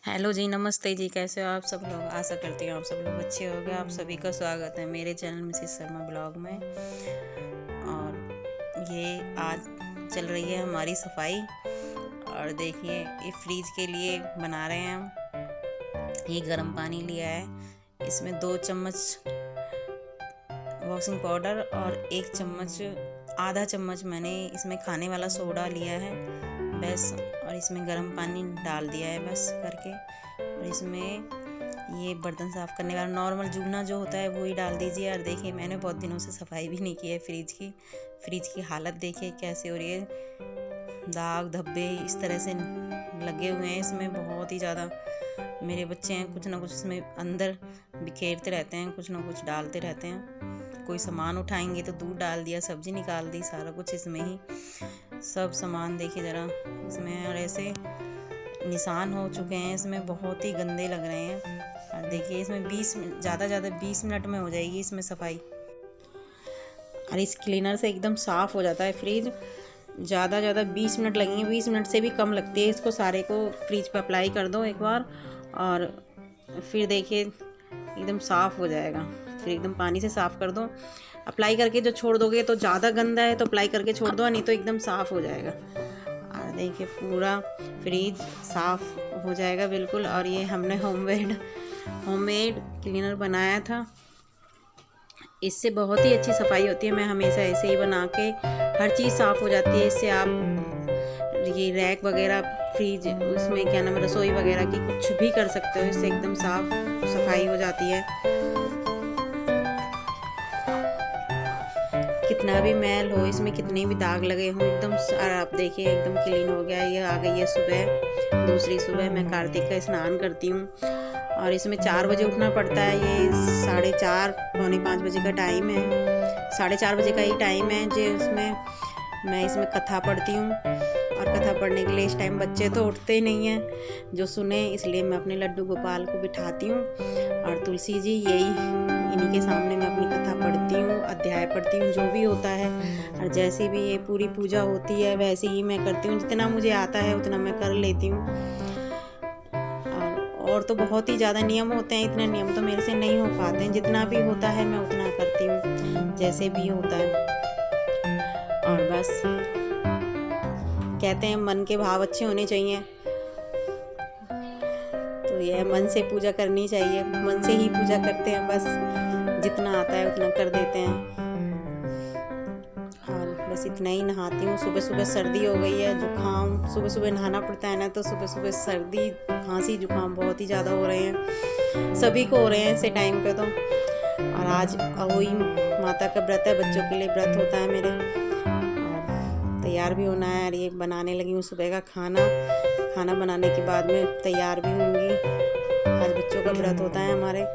Hello जी, नमस्ते जी। कैसे हो आप सब लोग? आशा करती हूँ आप सब लोग अच्छे होंगे। आप सभी का स्वागत है मेरे चैनल मिसेस शर्मा ब्लॉग में। और ये आज चल रही है हमारी सफाई। और देखिए, ये फ्रीज के लिए बना रहे हैं हम। ये गर्म पानी लिया है, इसमें 2 चम्मच वॉशिंग पाउडर और 1 चम्मच, आधा चम्मच मैंने इसमें खाने वाला सोडा लिया है बस। और इसमें गर्म पानी डाल दिया है बस करके। और इसमें ये बर्तन साफ़ करने वाला नॉर्मल जूना जो होता है वो ही डाल दीजिए। और देखिए, मैंने बहुत दिनों से सफाई भी नहीं की है फ्रिज की हालत देखिए कैसे हो रही है। दाग धब्बे इस तरह से लगे हुए हैं इसमें बहुत ही ज़्यादा। मेरे बच्चे हैं, कुछ ना कुछ इसमें अंदर बिखेरते रहते हैं, कुछ ना कुछ डालते रहते हैं। कोई सामान उठाएंगे तो दूध डाल दिया, सब्जी निकाल दी, सारा कुछ इसमें ही। सब सामान देखिए ज़रा इसमें, और ऐसे निशान हो चुके हैं इसमें, बहुत ही गंदे लग रहे हैं। और देखिए, इसमें 20 ज़्यादा 20 मिनट में हो जाएगी इसमें सफाई। और इस क्लीनर से एकदम साफ़ हो जाता है फ्रिज। ज़्यादा 20 मिनट लगेंगे, 20 मिनट से भी कम लगती है। इसको सारे को फ्रिज पर अप्लाई कर दो एक बार, और फिर देखिए एकदम साफ़ हो जाएगा। फिर एकदम पानी से साफ़ कर दो। अप्लाई करके जो छोड़ दोगे तो ज़्यादा गंदा है तो अप्लाई करके छोड़ दो, नहीं तो एकदम साफ़ हो जाएगा। और देखिए पूरा फ्रिज साफ़ हो जाएगा बिल्कुल। और ये हमने होममेड क्लीनर बनाया था। इससे बहुत ही अच्छी सफाई होती है। मैं हमेशा ऐसे ही बना के, हर चीज़ साफ़ हो जाती है इससे। आप ये रैक वगैरह, फ्रिज, उसमें क्या नाम, रसोई वगैरह की कुछ भी कर सकते हो। इससे एकदम साफ सफाई हो जाती है। कितना भी मैल हो इसमें, कितने भी दाग लगे हों, एकदम आप देखिए एकदम क्लीन हो गया। ये आ गई है सुबह, दूसरी सुबह मैं कार्तिक का स्नान करती हूँ। और इसमें 4 बजे उठना पड़ता है। ये 4:30 पौने 5 बजे का टाइम है, 4:30 बजे का ही टाइम है जो मैं इसमें कथा पढ़ती हूँ। और कथा पढ़ने के लिए इस टाइम बच्चे तो उठते ही नहीं हैं जो सुने, इसलिए मैं अपने लड्डू गोपाल को बिठाती हूँ। और तुलसी जी, इन्हीं के सामने मैं अपनी कथा पढ़ती हूँ, अध्याय पढ़ती हूँ, जो भी होता है। और जैसे भी ये पूरी पूजा होती है वैसे ही मैं करती हूँ। जितना मुझे आता है उतना मैं कर लेती हूँ। और तो बहुत ही ज़्यादा नियम होते हैं, इतने नियम तो मेरे से नहीं हो पाते हैं। जितना भी होता है मैं उतना करती हूँ, जैसे भी होता है। और बस कहते हैं मन के भाव अच्छे होने चाहिए, तो यह मन से पूजा करनी चाहिए। मन से ही पूजा करते हैं, बस जितना आता है उतना कर देते हैं। और बस इतना ही नहाती हूँ। सुबह सुबह सर्दी हो गई है, जुकाम, सुबह सुबह नहाना पड़ता है ना, तो सुबह सुबह सर्दी खांसी जुकाम बहुत ही ज़्यादा हो रहे हैं, सभी को हो रहे हैं ऐसे टाइम पे तो। और आज अहोई माता का व्रत है, बच्चों के लिए व्रत होता है मेरे। और तैयार भी होना है। और ये बनाने लगी हूँ सुबह का खाना बनाने के बाद में तैयार भी होंगी। आज बच्चों का व्रत होता है हमारे।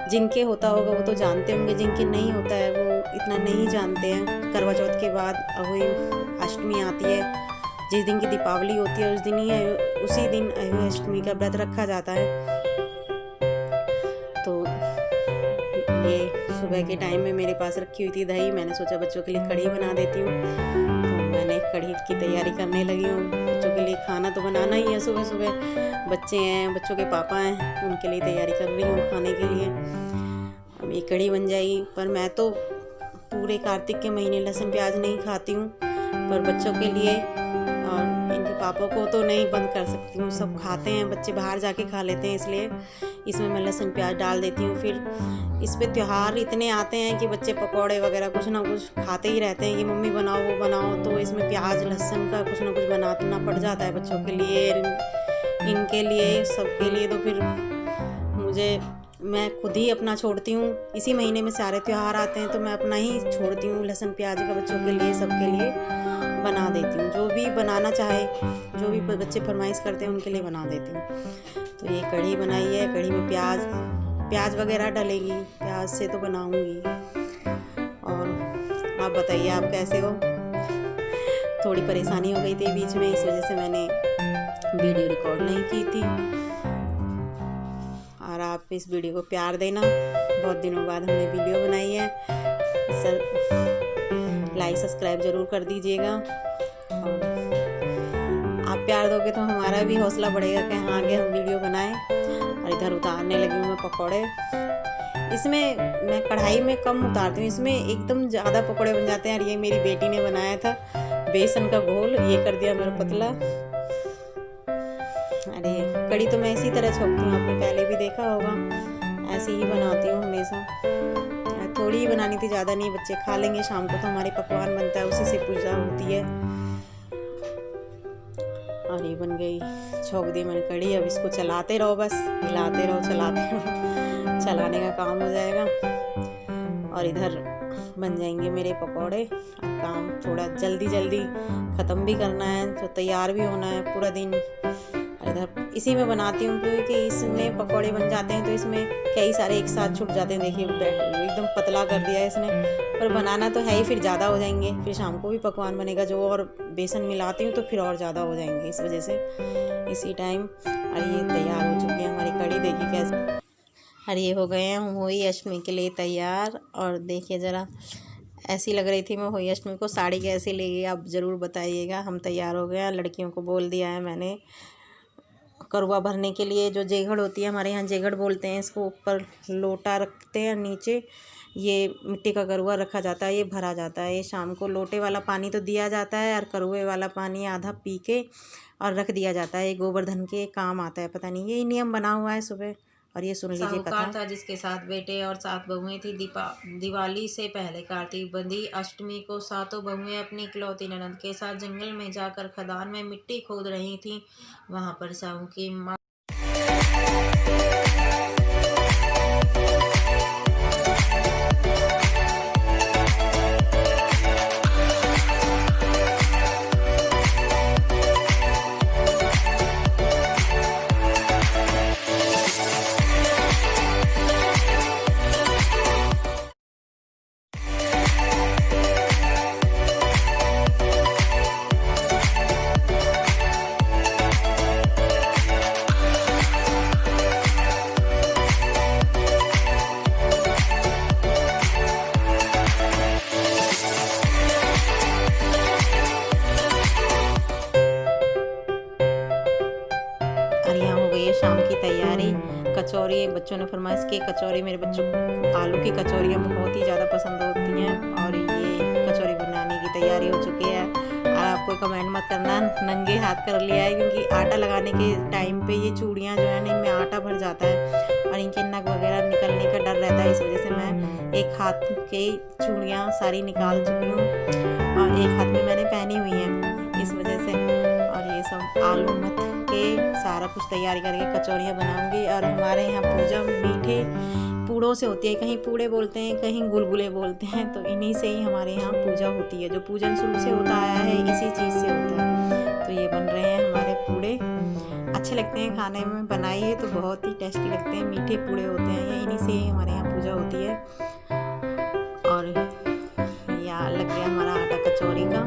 जिनके होता होगा वो तो जानते होंगे, जिनके नहीं होता है वो इतना नहीं जानते हैं। करवा चौथ के बाद अहोई अष्टमी आती है, जिस दिन की दीपावली होती है उसी दिन अहोई अष्टमी का व्रत रखा जाता है। तो ये सुबह के टाइम में मेरे पास रखी हुई थी दही, मैंने सोचा बच्चों के लिए कढ़ी बना देती हूँ। तो मैंने कढ़ी की तैयारी करने लगी हूँ। बच्चों के लिए खाना तो बनाना ही है सुबह सुबह, बच्चे हैं, बच्चों के पापा हैं, उनके लिए तैयारी कर रही हूँ खाने के लिए। अब ये कढ़ी बन जाएगी। पर मैं तो पूरे कार्तिक के महीने लहसुन प्याज नहीं खाती हूँ, पर बच्चों के लिए और इनके पापा को तो नहीं बंद कर सकती हूँ। सब खाते हैं, बच्चे बाहर जाके खा लेते हैं, इसलिए इसमें मैं लहसुन प्याज डाल देती हूँ। फिर इस पे त्यौहार इतने आते हैं कि बच्चे पकौड़े वगैरह कुछ ना कुछ खाते ही रहते हैं कि मम्मी बनाओ वो बनाओ, तो इसमें प्याज लहसुन का कुछ ना कुछ बनाना पड़ जाता है बच्चों के लिए, इनके लिए, सबके लिए। तो फिर मैं खुद ही अपना छोड़ती हूँ। इसी महीने में सारे त्यौहार आते हैं तो मैं अपना ही छोड़ती हूँ, लहसुन प्याज का बच्चों के लिए, सबके लिए बना देती हूँ। जो भी बनाना चाहे, जो भी बच्चे फरमाइश करते हैं उनके लिए बना देती हूँ। तो ये कढ़ी बनाई है, कढ़ी में प्याज वगैरह डलेगी, प्याज से तो बनाऊँगी। और आप बताइए आप कैसे हो? थोड़ी परेशानी हो गई थी बीच में, इस वजह से मैंने वीडियो रिकॉर्ड नहीं की थी। और आप इस वीडियो को प्यार देना, बहुत दिनों बाद हमने वीडियो बनाई है। लाइक सब्सक्राइब ज़रूर कर दीजिएगा। और आप आप प्यार दोगे तो हमारा भी हौसला बढ़ेगा कि हाँ आगे हम वीडियो बनाएं। और इधर उतारने लगी हूँ मैं पकौड़े। इसमें मैं कढ़ाई में कम उतारती हूँ, इसमें एकदम ज़्यादा पकौड़े बन जाते हैं। और ये मेरी बेटी ने बनाया था बेसन का घोल, ये कर दिया मेरा पतला। अरे कड़ी तो मैं इसी तरह छोंकती हूँ, आपने पहले भी देखा होगा, ऐसे ही बनाती हूँ हमेशा। थोड़ी ही बनानी थी, ज़्यादा नहीं, बच्चे खा लेंगे। शाम को तो हमारे पकवान बनता है, उसी से पूजा होती है। और ये बन गई, छोंक दी मैंने कड़ी। अब इसको चलाते रहो, बस हिलाते रहो, चलाते रहो, चलाने का काम हो जाएगा। और इधर बन जाएंगे मेरे पकौड़े। अब काम थोड़ा जल्दी जल्दी ख़त्म भी करना है, तो तैयार भी होना है पूरा दिन। इधर इसी में बनाती हूँ क्योंकि इसमें पकौड़े बन जाते हैं तो इसमें कई सारे एक साथ छूट जाते हैं। देखिए एकदम पतला कर दिया है इसने, पर बनाना तो है ही, फिर ज़्यादा हो जाएंगे, फिर शाम को भी पकवान बनेगा जो, और बेसन मिलाती हूँ तो फिर और ज़्यादा हो जाएंगे, इस वजह से इसी टाइम। और ये तैयार हो चुकी है हमारी कड़ी, देखिए कैसे। और ये हो गए हैं होली अष्टमी के लिए तैयार। और देखिए ज़रा, ऐसी लग रही थी मैं होली अष्टमी को, साड़ी कैसी लगी आप ज़रूर बताइएगा। हम तैयार हो गए हैं, लड़कियों को बोल दिया है मैंने करुआ भरने के लिए। जो जेघड़ होती है, हमारे यहाँ जेघड़ बोलते हैं इसको, ऊपर लोटा रखते हैं, नीचे ये मिट्टी का करुआ रखा जाता है, ये भरा जाता है। ये शाम को लोटे वाला पानी तो दिया जाता है, और करुए वाला पानी आधा पी के और रख दिया जाता है। ये गोवर्धन के काम आता है, पता नहीं, ये नियम बना हुआ है सुबह। और ये सुन लीजिए कथा। था जिसके 7 बेटे और 7 बहुएं थी। दिवाली से पहले कार्तिक बंधी अष्टमी को 7 बहुएं अपनी इकलौती ननद के साथ जंगल में जाकर खदान में मिट्टी खोद रही थीं। वहां पर साहू की माँ शाम की तैयारी। कचौरी बच्चों ने फरमाइश की, कचौरी मेरे बच्चों को आलू की कचौरियाँ बहुत ही ज़्यादा पसंद होती हैं। और ये कचौरी बनाने की तैयारी हो चुकी है। और आपको कमेंट मत करना नंगे हाथ कर लिया है, क्योंकि आटा लगाने के टाइम पे ये चूड़ियाँ जो है ना, इनमें आटा भर जाता है और इनके नग वगैरह निकलने का डर रहता है। इस वजह से मैं एक हाथ के चूड़ियाँ सारी निकाल चुकी हूँ और एक हाथ में मैंने पहनी हुई है, इस वजह से। और ये सब आलू मत के सारा कुछ तैयारी करके कचौरियाँ बनाऊंगी। और हमारे यहाँ पूजा मीठे पूड़ों से होती है, कहीं पूड़े बोलते हैं, कहीं गुलगुले बोलते हैं, तो इन्हीं से ही हमारे यहाँ पूजा होती है। जो पूजन शुरू से होता आया है इसी चीज़ से होता है। तो ये बन रहे हैं हमारे पूड़े, अच्छे लगते हैं खाने में, बनाइए तो बहुत ही टेस्टी लगते हैं। मीठे पूड़े होते हैं, ये इन्हीं से ही हमारे यहाँ पूजा होती है। और यहाँ लग गया हमारा आटा कचौरी का,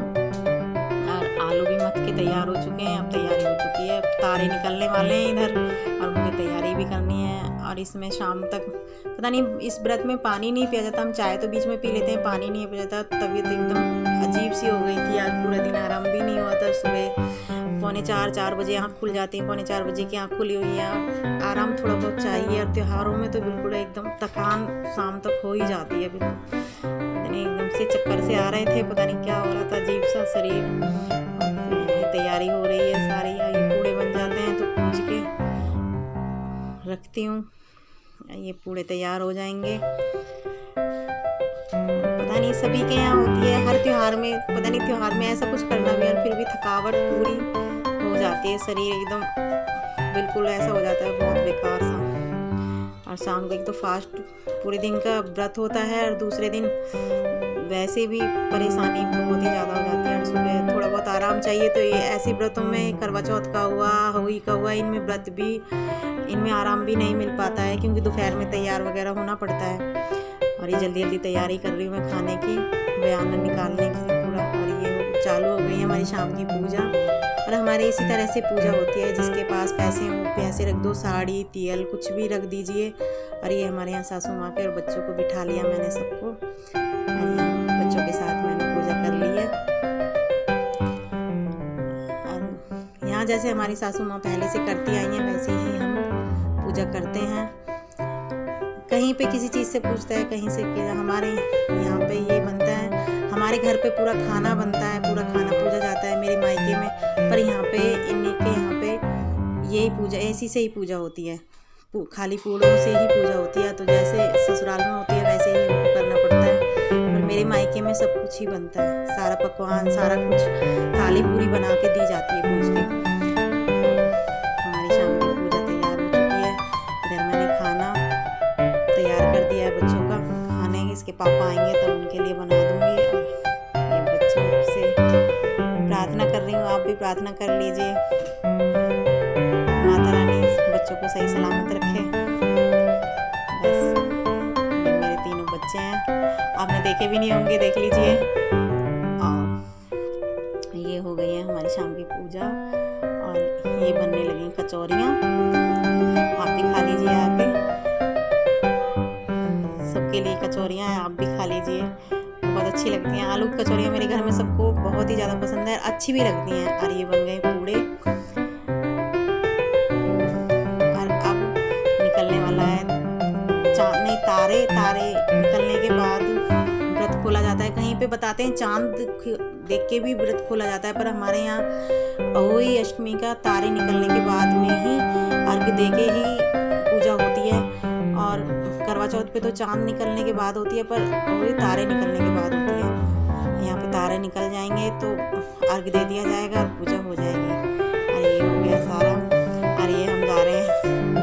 और आलू भी मत के तैयार हो चुके हैं। अब तैयारी हो चुकी है, तारे निकलने वाले हैं इधर, और मुझे तैयारी भी करनी है। और इसमें शाम तक पता नहीं, इस व्रत में पानी नहीं पिया जाता। हम चाय तो बीच में पी लेते हैं, पानी नहीं पिया जाता। तबीयत एकदम अजीब सी हो गई थी, आज पूरा दिन आराम भी नहीं हुआ था। सुबह 3:45-4 बजे आँख खुल जाती है, 4:45 बजे की आँख खुली हुई है। आराम थोड़ा बहुत चाहिए, और त्योहारों में तो बिल्कुल एकदम थकान शाम तक हो ही जाती है। बिल्कुल एकदम से चक्कर से आ रहे थे, पता नहीं क्या हो रहा था, अजीब सा शरीर। तैयारी हो रही है सारी, ये पूड़े बन जाते हैं तो पूज के रखती हूँ। ये पूड़े तैयार हो जाएंगे। पता नहीं सभी के यहाँ होती है, हर त्योहार में, पता नहीं त्योहार में ऐसा कुछ करना भी, और फिर भी थकावट पूरी हो जाती है, शरीर एकदम बिल्कुल ऐसा हो जाता है, बहुत बेकार सा। और शाम को एक तो फास्ट पूरे दिन का व्रत होता है, और दूसरे दिन वैसे भी परेशानी बहुत ही ज़्यादा हो जाती है। और सुबह थोड़ा बहुत आराम चाहिए, तो ये ऐसे व्रतों में, करवा चौथ का हुआ, होली का हुआ, इनमें व्रत भी, इनमें आराम भी नहीं मिल पाता है, क्योंकि दोपहर में तैयार वगैरह होना पड़ता है। और ये जल्दी जल्दी तैयारी कर रही हूँ मैं खाने की, बयान निकालने की पूरा। और ये चालू हो गई है हमारी शाम की पूजा। और हमारे इसी तरह से पूजा होती है, जिसके पास पैसे हों पैसे रख दो, साड़ी तेल कुछ भी रख दीजिए। और ये हमारे यहाँ सासू माँ के और बच्चों को बिठा लिया मैंने सबको, बच्चों के साथ मैंने पूजा कर ली है। और यहाँ जैसे हमारी सासू माँ पहले से करती आई हैं वैसे ही हम पूजा करते हैं। कहीं पे किसी चीज़ से पूछता है, कहीं से कि हमारे यहाँ पे ये बनता है, हमारे घर पे पूरा खाना बनता है, पूरा खाना पूजा जाता है मेरे मायके में, पर यहाँ पे इनके यहाँ पे यही पूजा ऐसी से ही पूजा होती है, खाली पूड़ों से ही पूजा होती है। तो जैसे ससुराल में होती है वैसे ही हमको करना पड़ता है, पर मेरे मायके में सब कुछ ही बनता है, सारा पकवान सारा कुछ, थाली पूरी बना के दी जाती है पूज के। हमारी शाम की पूजा तैयार हो चुकी है। इधर मैंने खाना तैयार कर दिया है बच्चों का, खाने इसके पापा आएंगे तब उनके लिए बना दूँगी। और ये बच्चों से प्रार्थना कर रही हूँ, आप भी प्रार्थना कर लीजिए, माता रानी बच्चों को सही सलामत रखे। बस ये मेरे तीनों बच्चे हैं, आपने देखे भी नहीं होंगे, देख लीजिए। और ये हो गई है हमारी शाम की पूजा और ये बनने लगी कचौरियाँ, आप भी खा लीजिए आके। सबके लिए कचौरियाँ हैं, आप भी खा लीजिए, बहुत अच्छी लगती हैं। आलू की कचौरियाँ मेरे घर में सबको बहुत ही ज़्यादा पसंद है, अच्छी भी लगती हैं। और ये बन गए पूड़े, तारे निकलने के बाद व्रत खोला जाता है। कहीं पे बताते हैं चांद देख के भी व्रत खोला जाता है, पर हमारे यहाँ अहोई अष्टमी का तारे निकलने के बाद में ही अर्घ दे के ही पूजा होती है। और करवा चौथ पे तो चांद निकलने के बाद होती है, पर अहोई तारे निकलने के बाद होती है। यहाँ पे तारे निकल जाएंगे तो अर्घ दे दिया जाएगा और पूजा हो जाएगी। और ये हो गया सारा। और ये हम जा रहे हैं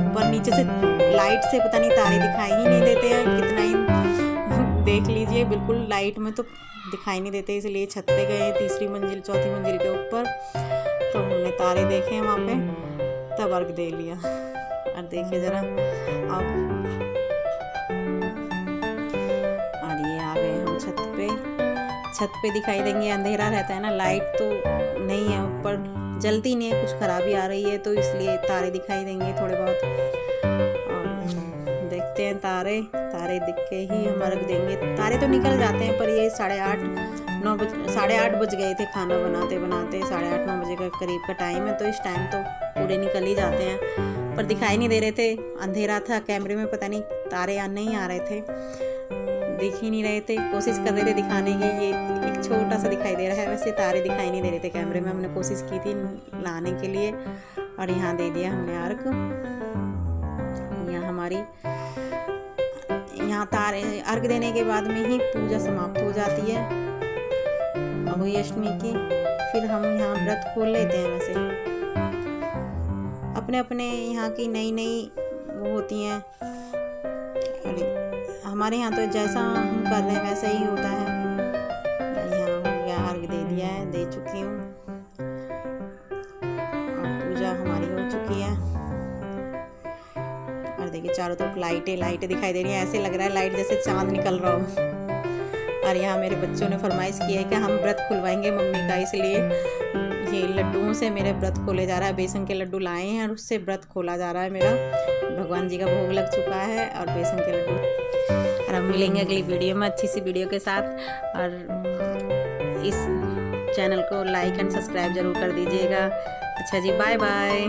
ऊपर, नीचे से लाइट से पता नहीं तारे दिखाई ही नहीं देते हैं, कितना ही देख लीजिए, बिल्कुल लाइट में तो दिखाई नहीं देते, इसलिए छत पे गए, तीसरी मंजिल चौथी मंजिल के ऊपर, तो हमने तारे देखे हैं वहाँ पे, तब अर्घ दे लिया। और देखिए ज़रा आप, और ये आ गए हम छत पे दिखाई देंगे, अंधेरा रहता है ना, लाइट तो नहीं है ऊपर, जलती नहीं है, कुछ खराबी आ रही है तो इसलिए तारे दिखाई देंगे थोड़े बहुत। देखते हैं तारे दिख के ही हम अर्घ देंगे। तारे तो निकल जाते हैं, पर ये 8:30 बज गए थे खाना बनाते बनाते, 8:30-9 बजे का करीब का टाइम है, तो इस टाइम तो पूरे निकल ही जाते हैं, पर दिखाई नहीं दे रहे थे, अंधेरा था, कैमरे में पता नहीं तारे नहीं आ रहे थे, दिख ही नहीं रहे थे। कोशिश कर रहे थे दिखाने की, ये एक छोटा सा दिखाई दे रहा है, वैसे तारे दिखाई नहीं दे रहे थे कैमरे में, हमने कोशिश की थी लाने के लिए। और यहाँ दे दिया हमने अर्घ। यहाँ तारे अर्घ देने के बाद में ही पूजा समाप्त हो जाती है अहोई अष्टमी की। फिर हम यहाँ व्रत खोल लेते हैं। वैसे अपने अपने यहाँ की नई वो होती हैं, हमारे यहाँ तो जैसा हम कर रहे हैं वैसा ही होता है। यहाँ हो गया, अर्घ दे दिया है, दे चुकी हूँ, और पूजा हमारी हो चुकी है। और देखिए चारों तरफ लाइटें दिखाई दे रही हैं, ऐसे लग रहा है लाइट जैसे चांद निकल रहा हो। और यहाँ मेरे बच्चों ने फरमाइश की है कि हम व्रत खुलवाएंगे मम्मी का, इसलिए ये लड्डुओं से मेरे व्रत खोले जा रहा है। बेसन के लड्डू लाए हैं और उससे व्रत खोला जा रहा है मेरा। भगवान जी का भोग लग चुका है और बेसन के लड्डू। और हम मिलेंगे अगली वीडियो में अच्छी सी वीडियो के साथ। और इस चैनल को लाइक एंड सब्सक्राइब जरूर कर दीजिएगा। अच्छा जी, बाय बाय।